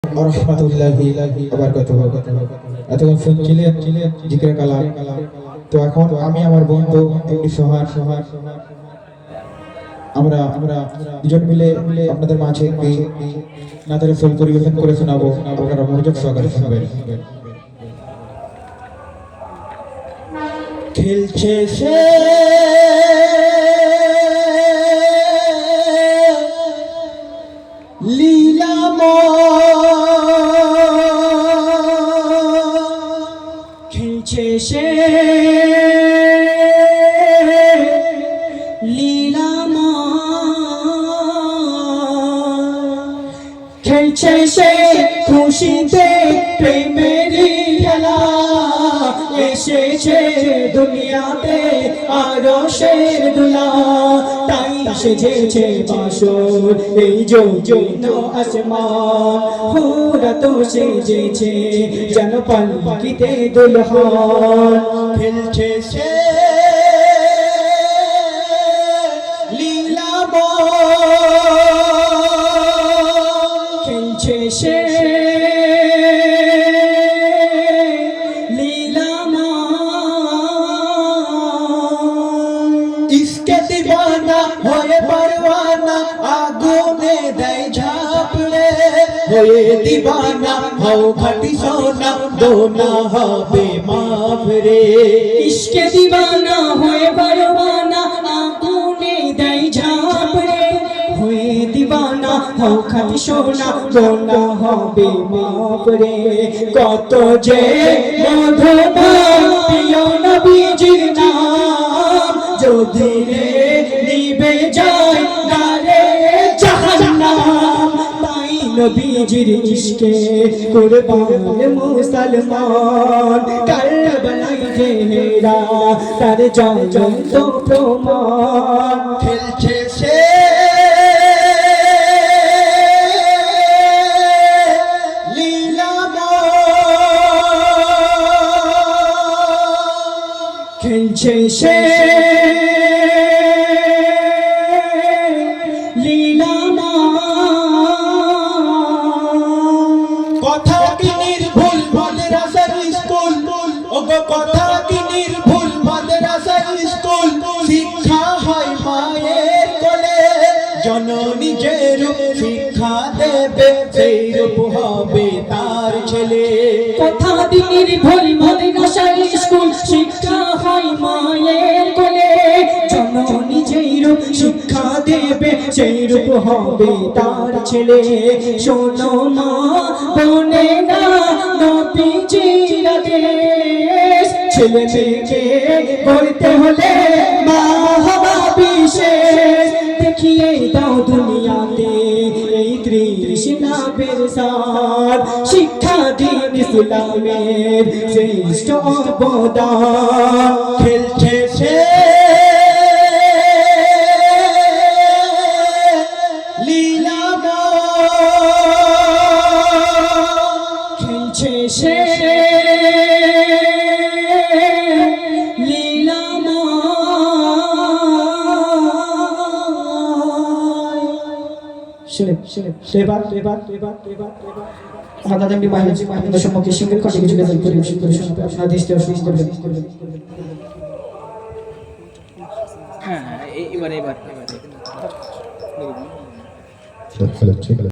রহমাতুল্লাহি ওয়া বারাকাতুহু। এতক্ষণ শুনছিলেন জিকির কালাম। তো এখন আমি আমার বন্ধু এমডি সোহার আমরা দুজন মিলে আপনাদের মাঝে একটি নাতের রাসূল পরিবেশন করে শোনাবো। আপনারা মনোযোগ সহকারে শুনবেন। খেলছে সে খেলছে সে খেলছে সে খুশিতে প্রেমেরই খেলা এসেছে দুনিয়াতে আরশের দুলা তাই সেজেছে বাসর এই জন্য আসমান হুরা তো সেজেছে যেন পালকিতে দুলহান খেলছে সে খেলছে সে इसके दीवाना होए परवाना आगुने दे झापड़े होए दीवाना हो घटी सोना दोना হবে মাফ রে इसके दीवाना होए परवाना आगुने दे झापड़े होए दीवाना हो घटी सोना दोना হবে মাফ রে কত যে মধুমা প্রিয় নবীজির নাম যদি রে নিবে যায় নারে জাহান্নাম তাই নবীজির ইশকে কুরবান মুসলমান কারবালায় জেহেরা তার জ্বলন্ত প্রমাণ খেলছে সে খেলছে সে কথা কি নির্ভুল মাদ্রাসার স্কুল ওগো কথা কি নির্ভুল মাদ্রাসার স্কুল শিক্ষা হয় মায়ের কোলে জননী যে রূপ শিক্ষা দেবে সেই রূপ হবে তার ছেলে কথা কি নির্ভুল মাদ্রাসার স্কুল শিক্ষা হয় মায়ের কোলে জননী যে রূপ শিক্ষা দেবে সেই রূপ হবে তার ছেলে শোনো মা বোনেরা নবীজির আদেশ ছেলে মেয়েকে গড়তে হলে মা হওয়া বিশেষ দেখিয়ে দাও দুনিয়াতে এই তৃষ্ণা বেরসার শিক্ষা দিন ইসলামের শ্রেষ্ঠ অবদান খেলছে সে খেলছে সে আমাদের দাদা বাহিনী সম্মুখে সিঙ্গেল কটি কিছু গজল পরিবেশন করে শোনাবে আপনারা দৃষ্টি অসুস্থ করবেন হ্যাঁ এবার ঠিক আছে